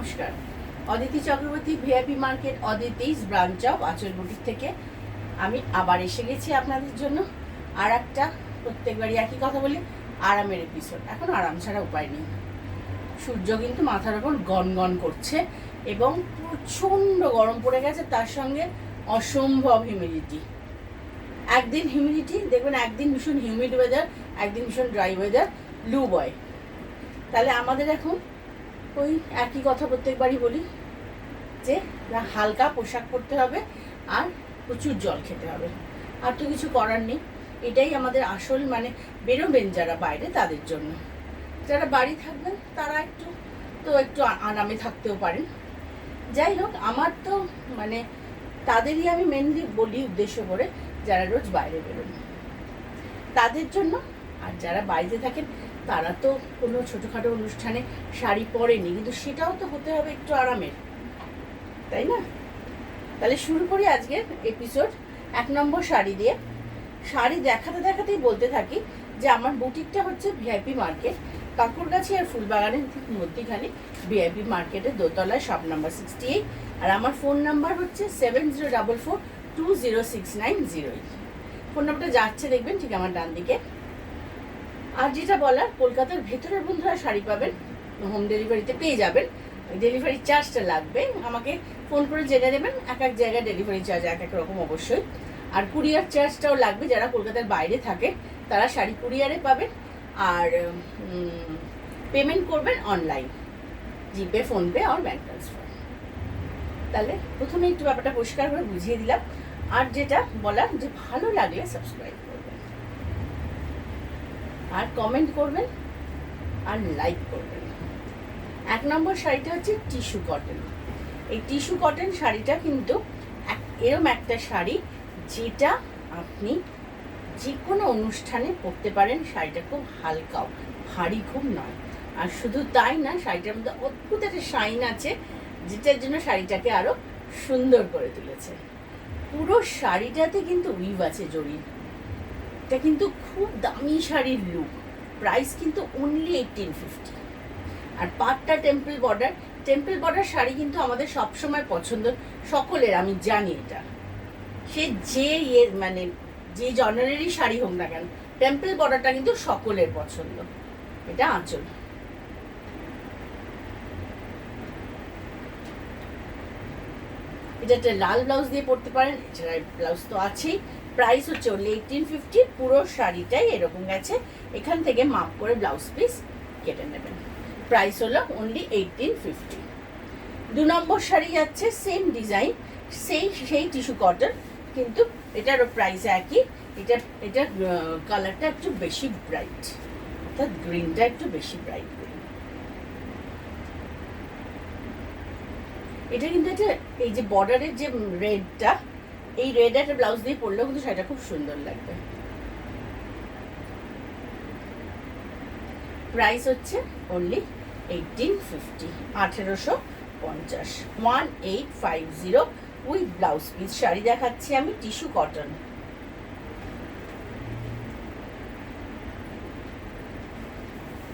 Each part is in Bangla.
নমস্কার। Aditi Chakraborty VIP market Aditi's branch of আঁচল বুটিক থেকে আমি আবার এসে গেছি আপনাদের জন্য আর একটা প্রত্যেকবারই একই কথা বলি আরামের এপিসোড। এখন আরাম ছাড়া উপায় নেই। সূর্য কিন্তু মাথার ওপর গনগন করছে এবং প্রচণ্ড গরম পড়ে গেছে, তার সঙ্গে অসম্ভব হিউমিডিটি। একদিন হিউমিডিটি দেখবেন, একদিন ভীষণ হিউমিড ওয়েদার, একদিন ভীষণ ড্রাই ওয়েদার, লু বয়। তাহলে আমাদের এখন ওই একই কথা প্রত্যেকবারই বলি যে হালকা পোশাক পরতে হবে আর প্রচুর জল খেতে হবে, আর তো কিছু করার নেই। এটাই আমাদের আসল, মানে বেরোবেন যারা বাইরে তাদের জন্য। যারা বাড়ি থাকবেন তারা একটু আরামে থাকতেও পারেন। যাই হোক, আমার তো মানে তাদেরই আমি মেনলি বলি উদ্দেশ্য করে, যারা রোজ বাইরে বেরোন তাদের জন্য। আর যারা বাড়িতে থাকেন তারা তো কোনো ছোটোখাটো অনুষ্ঠানে শাড়ি পরেনি, কিন্তু সেটাও তো হতে হবে একটু আরামের, তাই না? তাহলে শুরু করি আজকের এপিসোড 1 নম্বর শাড়ি দিয়ে। শাড়ি দেখাতে দেখাতেই বলতে থাকি যে আমার বুটিকটা হচ্ছে ভিআইপি মার্কেট, কাকুরগাছি আর ফুলবাগানের ঠিক মধ্যিখানে ভিআইপি মার্কেটের দোতলায়, শপ নাম্বার 68। আর আমার ফোন নাম্বার হচ্ছে 7044206908। ফোন নাম্বারটা যাচ্ছে দেখবেন ঠিক আমার ডান দিকে। আর যেটা বলার, কলকাতার ভেতরের বন্ধুরা শাড়ি পাবেন, হোম ডেলিভারিতে পেয়ে যাবেন। ডেলিভারি চার্জটা লাগবে, আমাকে ফোন করে জেনে নেবেন। এক এক জায়গায় ডেলিভারি চার্জ এক এক রকম অবশ্যই। আর কুরিয়ার চার্জটাও লাগবে, যারা কলকাতার বাইরে থাকে তারা শাড়ি কুরিয়ারে পাবেন। আর পেমেন্ট করবেন অনলাইন, জিপে, ফোনপে আর ব্যাঙ্ক ট্রান্সফার। তাহলে প্রথমে একটু ব্যাপারটা পরিষ্কার করে বুঝিয়ে দিলাম। আর যেটা বলার, যে ভালো লাগলে সাবস্ক্রাইব করবেন আর কমেন্ট করবেন আর লাইক করবেন। 1 নম্বর শাড়িটা হচ্ছে টিস্যু কটন। এই টিস্যু কটন শাড়িটা কিন্তু এরম একটা শাড়ি যেটা আপনি যে কোনো অনুষ্ঠানে পরতে পারেন। শাড়িটা খুব হালকাও, ভারী খুব নয়। আর শুধু তাই না, শাড়িটার মধ্যে অদ্ভুত একটা শাইন আছে, যেটার জন্য শাড়িটাকে আরো সুন্দর করে তুলেছে। পুরো শাড়িটাতে কিন্তু উইভ আছে জড়িয়ে। এটা কিন্তু খুব দামি শাড়ির লুক। প্রাইস কিন্তু অনলি 1850। আর পাটটা টেম্পল বর্ডার শাড়ি কিন্তু আমাদের সবসময় পছন্দ সকলের, আমি জানি এটা। সে যে মানে যে জনারেরই শাড়ি হোক না কেন, টেম্পল বর্ডারটা কিন্তু সকলের পছন্দ। এটা আঁচল। এটা একটা লাল ব্লাউজ দিয়ে পরতে পারেন, এছাড়া ব্লাউজ তো আছেই। প্রাইস হচ্ছে অনলি 1850। পুরো শাড়িটাই এরকম গেছে, এখান থেকে মাপ করে ব্লাউজ পিস কেটে নেবেন। প্রাইস হলো অনলি 1850। 2 নম্বর শাড়ি যাচ্ছে সেম ডিজাইন, সেই টিস্যু কটন, কিন্তু এটারও প্রাইস একই। এটা কালারটা একটু বেশি ব্রাইট, অর্থাৎ গ্রিনটা একটু বেশি ব্রাইট গ্রিন। এটা কিন্তু এই যে বর্ডারের যে রেডটা, এই রেড একটা ব্লাউজ দিয়ে পরলেও কিন্তু শাড়িটা খুব সুন্দর লাগবে। প্রাইস হচ্ছে only 1850, 1850, 1850 with blouse piece. Sari দেখাচ্ছি আমি টিস্যু কটন।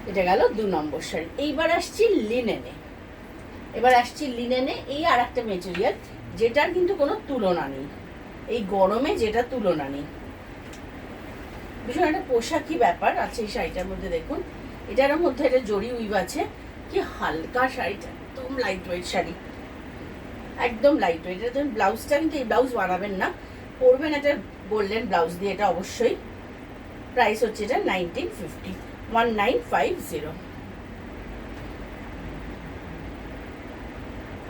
এটা গেল 2 নম্বর শাড়ি। এইবার আসছি লিনেনে। এই আর একটা মেটেরিয়াল যেটার কিন্তু কোনো তুলনা নেই, এই গরমে যেটা তুলনা নেই। ভীষণ একটা পোশাকি ব্যাপার আছে এই শাড়িটার মধ্যে। দেখুন, এটার মধ্যে একটা জরি উইভ আছে। কি হালকা শাড়িটা, একদম লাইট ওয়েট শাড়ি, একদম লাইট ওয়েট। এটা ব্লাউজটা কিন্তু এই ব্লাউজ বানাবেন না, পরবেন একটা গোল্ডেন ব্লাউজ দিয়ে, এটা অবশ্যই। প্রাইস হচ্ছে এটা 1950, 1950।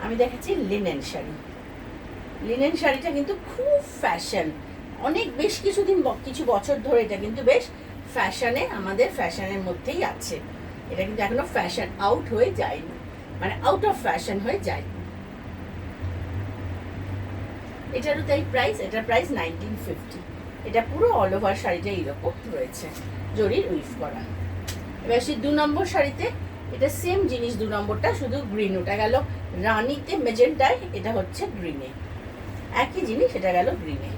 আমি দেখাচ্ছি লিনেন শাড়ি। লিনেন শাড়িটা কিন্তু খুব ফ্যাশন, বেশ কিছু বছর ধরে এটা কিন্তু বেশ ফ্যাশনে, আমাদের ফ্যাশনের মধ্যেই আছে। এটা কিন্তু এখনো ফ্যাশন আউট হয়ে যায়নি, মানে আউট অফ ফ্যাশন হয়ে যায়নি। এটারও তাই প্রাইস, এটার প্রাইস 1950। এটা পুরো অল ওভার শাড়িটা এইরকম রয়েছে, জরির উইভ করা। এবার সেই 2 নম্বর শাড়িতে এটা সেম জিনিস। 2 নম্বরটা শুধু গ্রিন, ওটা গেল রানিতে মেজেন্টায়, এটা হচ্ছে গ্রিনে। একই জিনিস, এটা গেল গ্রিনে।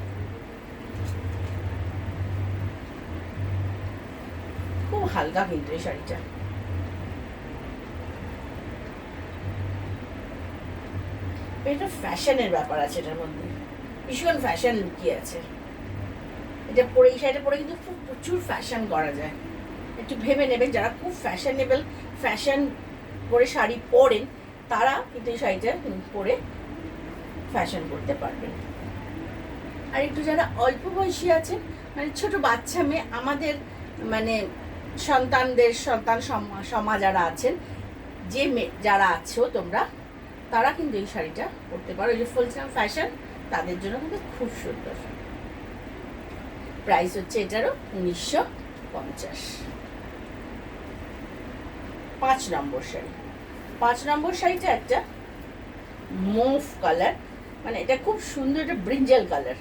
খুব হালকা কিন্তু এই শাড়িটা। একটা ফ্যাশনের ব্যাপার আছে এটার মধ্যে, ভীষণ ফ্যাশন লুকিয়ে আছে। এটা পরে, এই শাড়িটা পরে কিন্তু খুব প্রচুর ফ্যাশন করা যায়। একটু ভেবে নেবেন, যারা খুব ফ্যাশন করে শাড়ি পরেন তারা কিন্তু এই শাড়িটা পরে ফ্যাশন করতে পারবেন। আর একটু যারা অল্প বয়সী আছেন, মানে ছোট বাচ্চা মেয়ে, আমাদের মানে সন্তান সমা যারা আছেন, যে যারা আছো তোমরা, তারা কিন্তু এই শাড়িটা পরতে পারো। এই যে ফুলসাম ফ্যাশন, তাদের জন্য কিন্তু খুব সুন্দর। প্রাইস হচ্ছে এটারও 1950। 5 নম্বর শাড়ি। 5 নম্বর শাড়িটা একটা মুভ কালার, মানে এটা খুব সুন্দর, একটা ব্রিঞ্জাল কালার।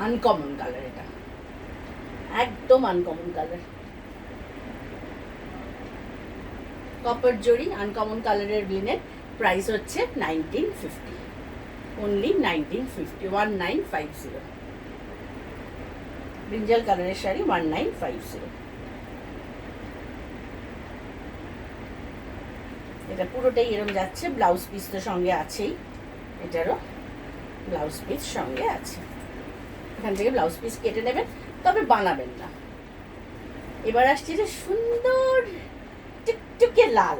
আনকমন কালার, এটা একদম আনকমন কালার। কপার জরি, আনকমন কালারের লিনেন। প্রাইস হচ্ছে 1950, অনলি 1950, 1950। ব্রিঞ্জাল কালারের শাড়ি 1950। এটা পুরোটাই এরকম যাচ্ছে, ব্লাউজ পিস তো সঙ্গে আছেই, এটারও ব্লাউজ পিস সঙ্গে আছে। এখান থেকে ব্লাউজ পিস কেটে নেবেন, তবে বানাবেন না। এবার আসছে যে সুন্দর টুকটুকে লাল।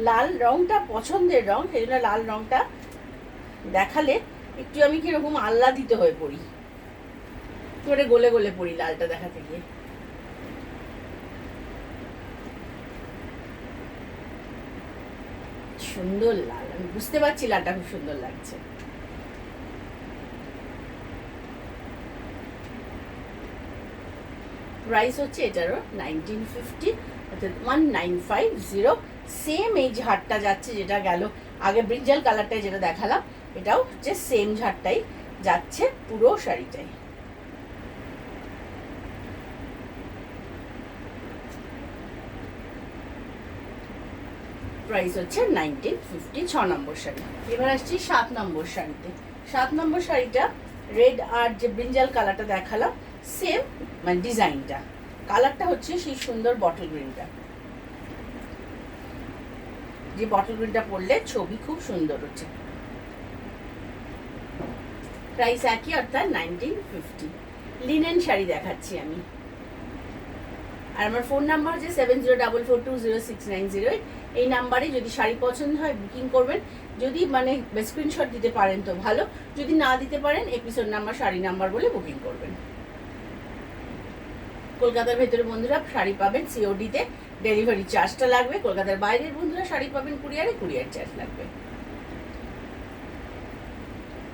লাল রংটা পছন্দের রং, সেই জন্য লাল রংটা দেখালে একটু আমি কিরকম আহ্লাদিত হয়ে পড়ি, করে গলে গলে পড়ি লালটা দেখাতে গিয়ে। সুন্দর লাল, আমি বুঝতে পারছি লালটা খুব সুন্দর লাগছে। প্রাইস হচ্ছে এটারও 1950, অর্থাৎ 1950। সেম এই ঝাড়টা যাচ্ছে যেটা গেল আগে ব্রিঞ্জাল কালারটাই যেটা দেখালাম, এটাও হচ্ছে সেম ঝাড়টাই যাচ্ছে পুরো শাড়িটাই। প্রাইস হচ্ছে 1950, 6 নম্বর শাড়ি। এবার আসছি 7 নম্বর শাড়িতে। 7 নম্বর শাড়িটা রেড আর যে ব্রিঞ্জাল কালারটা দেখালাম, সেম মানে ডিজাইনটা, কালারটা হচ্ছে সেই সুন্দর বটল গ্রিনটা, যে বটল গ্রিনটা পরলে ছবি খুব সুন্দর হচ্ছে। প্রাইস একই, অর্থাৎ 1950। লিনেন শাড়ি দেখাচ্ছি আমি। আর আমার ফোন নাম্বার হচ্ছে 7044206908। এই নাম্বারে যদি শাড়ি পছন্দ হয় বুকিং করবেন। যদি মানে স্ক্রিনশট দিতে পারেন তো ভালো, যদি না দিতে পারেন এপিসোড নাম্বার, শাড়ি নাম্বার বলে বুকিং করবেন। কলকাতার ভেতরে বন্ধুরা শাড়ি পাবেন সিওডিতে, ডেলিভারি চার্জটা লাগবে। কলকাতার বাইরের বন্ধুরা শাড়ি পাবেন কুরিয়ারে, কুরিয়ার চার্জ লাগবে।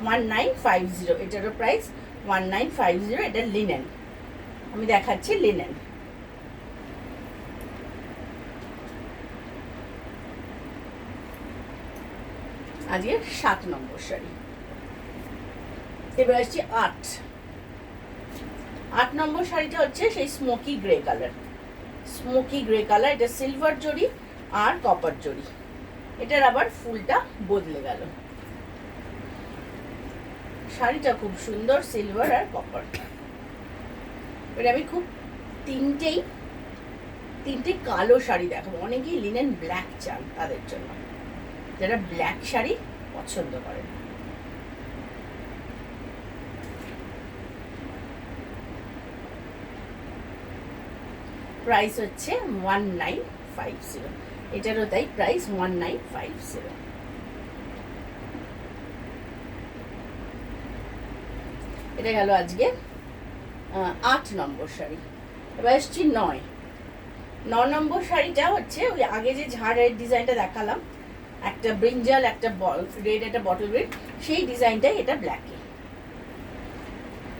1950, এটারও প্রাইস 1950। এটা লিনেন, আমি দেখাচ্ছি লিনেন। আজকে 7 নম্বর শাড়ি। এবার আসছি 8 নম্বর শাড়িটা হচ্ছে সেই smoky grey colour. Smoky grey colour, এটা সিলভার জরি আর কপার জরি। এটার আবার ফুলটা বদলে গেল। শাড়িটা খুব সুন্দর, সিলভার আর কপার। এবার আমি খুব তিনটে কালো শাড়ি দেখাবো। অনেকেই লিনেন ব্ল্যাক চান, তাদের জন্য, যারা ব্ল্যাক শাড়ি পছন্দ করেন। প্রাইস হচ্ছে 1950, এটারও তাই প্রাইস 1950। এটা গেল আজকে 8 নম্বর শাড়ি। এবার এসছি 9 নম্বর শাড়িটা হচ্ছে ওই আগে যে ঝাড়ের ডিজাইনটা দেখালাম, একটা ব্রিঞ্জাল, একটা রেড, একটা বটল রেড, সেই ডিজাইনটাই এটা ব্ল্যাকে,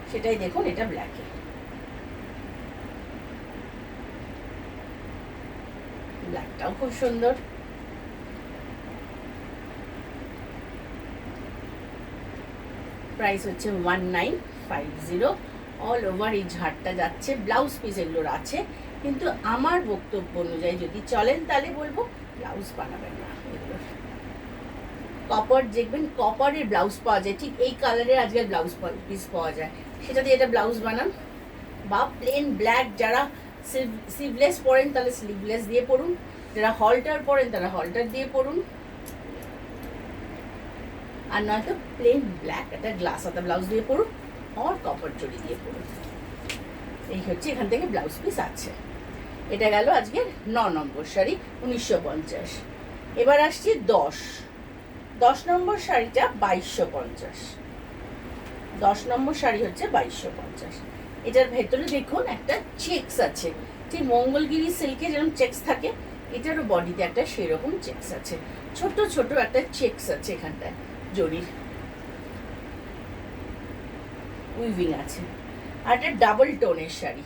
সেটাই দেখুন, এটা ব্ল্যাকে। ব্ল্যাকটাও খুব সুন্দর। প্রাইস হচ্ছে 1950। অল ওভার এই ঝাড়টা যাচ্ছে, ব্লাউজ পিস এগুলোর আছে, কিন্তু আমার বক্তব্য অনুযায়ী যদি চলেন তাহলে বলবো ব্লাউজ বানাবেন না এগুলোর। কপার দেখবেন, কপারের ব্লাউজ পাওয়া যায়, ঠিক এই কালারের আজকাল ব্লাউজ পিস পাওয়া যায়, সেটা দিয়ে এটা ব্লাউজ বানান। বা প্লেন ব্ল্যাক যারা স্লিভলেস পরেন তাহলে স্লিভলেস দিয়ে পরুন, যারা হলটার পরেন তারা হলটার দিয়ে পরুন, আর নয়তো প্লেন ব্ল্যাক একটা গ্লাস হাতা ব্লাউজ দিয়ে পরুন, আর কপার জড়ি দিয়ে পরুন। এই হচ্ছে এখান থেকে ব্লাউজ পিস আছে। এটা গেল আজকের 9 নম্বর শাড়ি 1950। এবার আসছি 10 নম্বর শাড়িটা 2250। 10 নম্বর শাড়ি হচ্ছে 2250। এটার ভেতরে দেখুন একটা চেকস আছে, ঠিক মঙ্গলগিরি সিল্কে যেরকম চেকস থাকে, এটারও বডিতে একটা সেরকম চেকস আছে, ছোট ছোট একটা চেকস আছে এখানটায়, জরির উইভিং আছে। আর একটা ডাবল টোনের শাড়ি,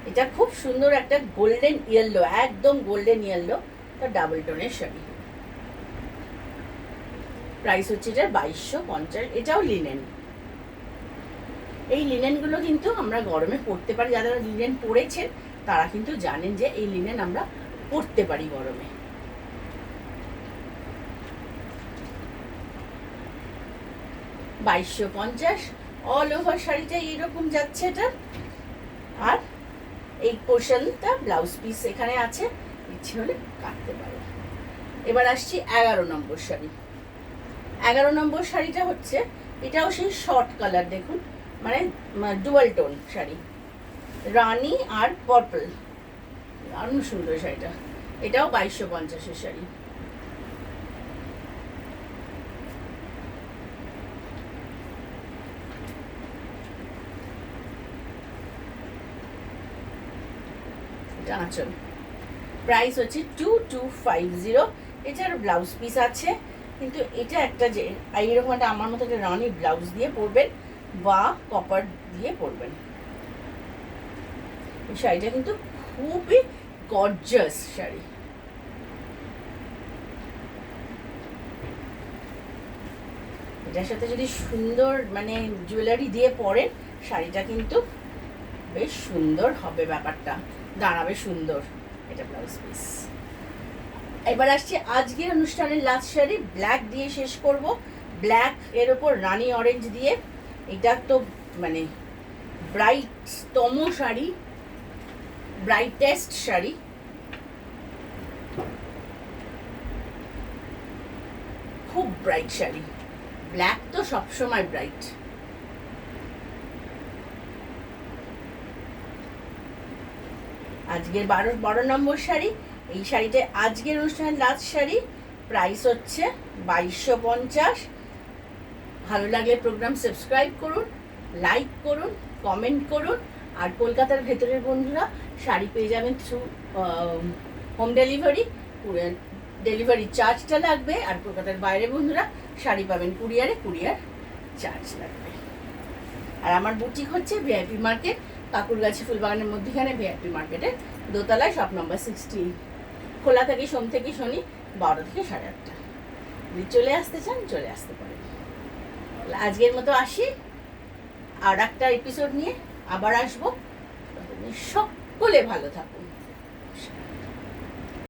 এটা খুব সুন্দর একটা গোল্ডেন ইয়েলো, একদম গোল্ডেন ইয়েলো, ডাবল টোনের শাড়ি। প্রাইস হচ্ছে এটার 2250। এটাও লিনেন। এই লিনেনগুলো কিন্তু আমরা গরমে পরতে পারি, যারা লিনেন পরেছেন তারা কিন্তু জানেন যে এই লিনেন আমরা পরতে পারি গরমে। $2250। অল ওভার শাড়িটা এইরকম যাচ্ছে এটা। আর এই পোর্শনটা ব্লাউজ পিস এখানে আছে, ইচ্ছে হলে কাটতে পারো। এবার আসছি 11 নম্বর শাড়ি। 11 নম্বর শাড়িটা হচ্ছে, এটাও সেই শর্ট কালার, দেখুন মানে ডুয়াল টোন শাড়ি, রানী আর পার্পল, দারুণ সুন্দর শাড়িটা। এটাও 2250-এর শাড়ি। এটা আঁচল। প্রাইস হচ্ছে 2250। এটার ব্লাউজ পিস আছে, কিন্তু এটা একটা যে এইরকম একটা আমার মতো একটা রানী ব্লাউজ দিয়ে পরবেন বা কপার দিয়ে পরবেন। এই শাড়িটা কিন্তু খুবই গর্জাস শাড়ি। এটার সাথে যদি সুন্দর মানে জুয়েলারি দিয়ে পরেন, শাড়িটা কিন্তু বেশ সুন্দর হবে, ব্যাপারটা দাঁড়াবে সুন্দর। এটা ব্লাউজ পিস। এবার আসছি আজকের অনুষ্ঠানের লাস্ট শাড়ি, ব্ল্যাক দিয়ে শেষ করব। ব্ল্যাক এর ওপর রানী অরেঞ্জ দিয়ে, এটা তো মানে ব্রাইটতম শাড়ি, ব্রাইটেস্ট শাড়ি। খুব ব্রাইট শাড়ি, ব্ল্যাক তো সবসময় ব্রাইট। আজকের 12 নম্বর শাড়ি। এই শাড়িটা আজকের অনুষ্ঠানের লাস্ট শাড়ি। প্রাইস হচ্ছে 2250। ভালো লাগলে প্রোগ্রাম সাবস্ক্রাইব করুন, লাইক করুন, কমেন্ট করুন। আর কলকাতার ভেতরের বন্ধুরা শাড়ি পেয়ে যাবেন থ্রু হোম ডেলিভারি। ডেলিভারি চার্জটা লাগবে। আর কলকাতার বাইরে বন্ধুরা শাড়ি পাবেন কুরিয়ারে, কুরিয়ার চার্জ লাগবে। আর আমার বুটিক হচ্ছে ভিআইপি মার্কেট, কাকুরগাছি ফুলবাগানের মধ্যেখানে ভিআইপি মার্কেটের দোতলায়, শপ নম্বর 60। খোলা থাকে সোম থেকে শনি 12 থেকে 8:30। যদি চলে আসতে চান চলে আসতে পারেন। আজকের মতো আসি, আর একটা এপিসোড নিয়ে আবার আসবো। সকলে ভালো থাকুন।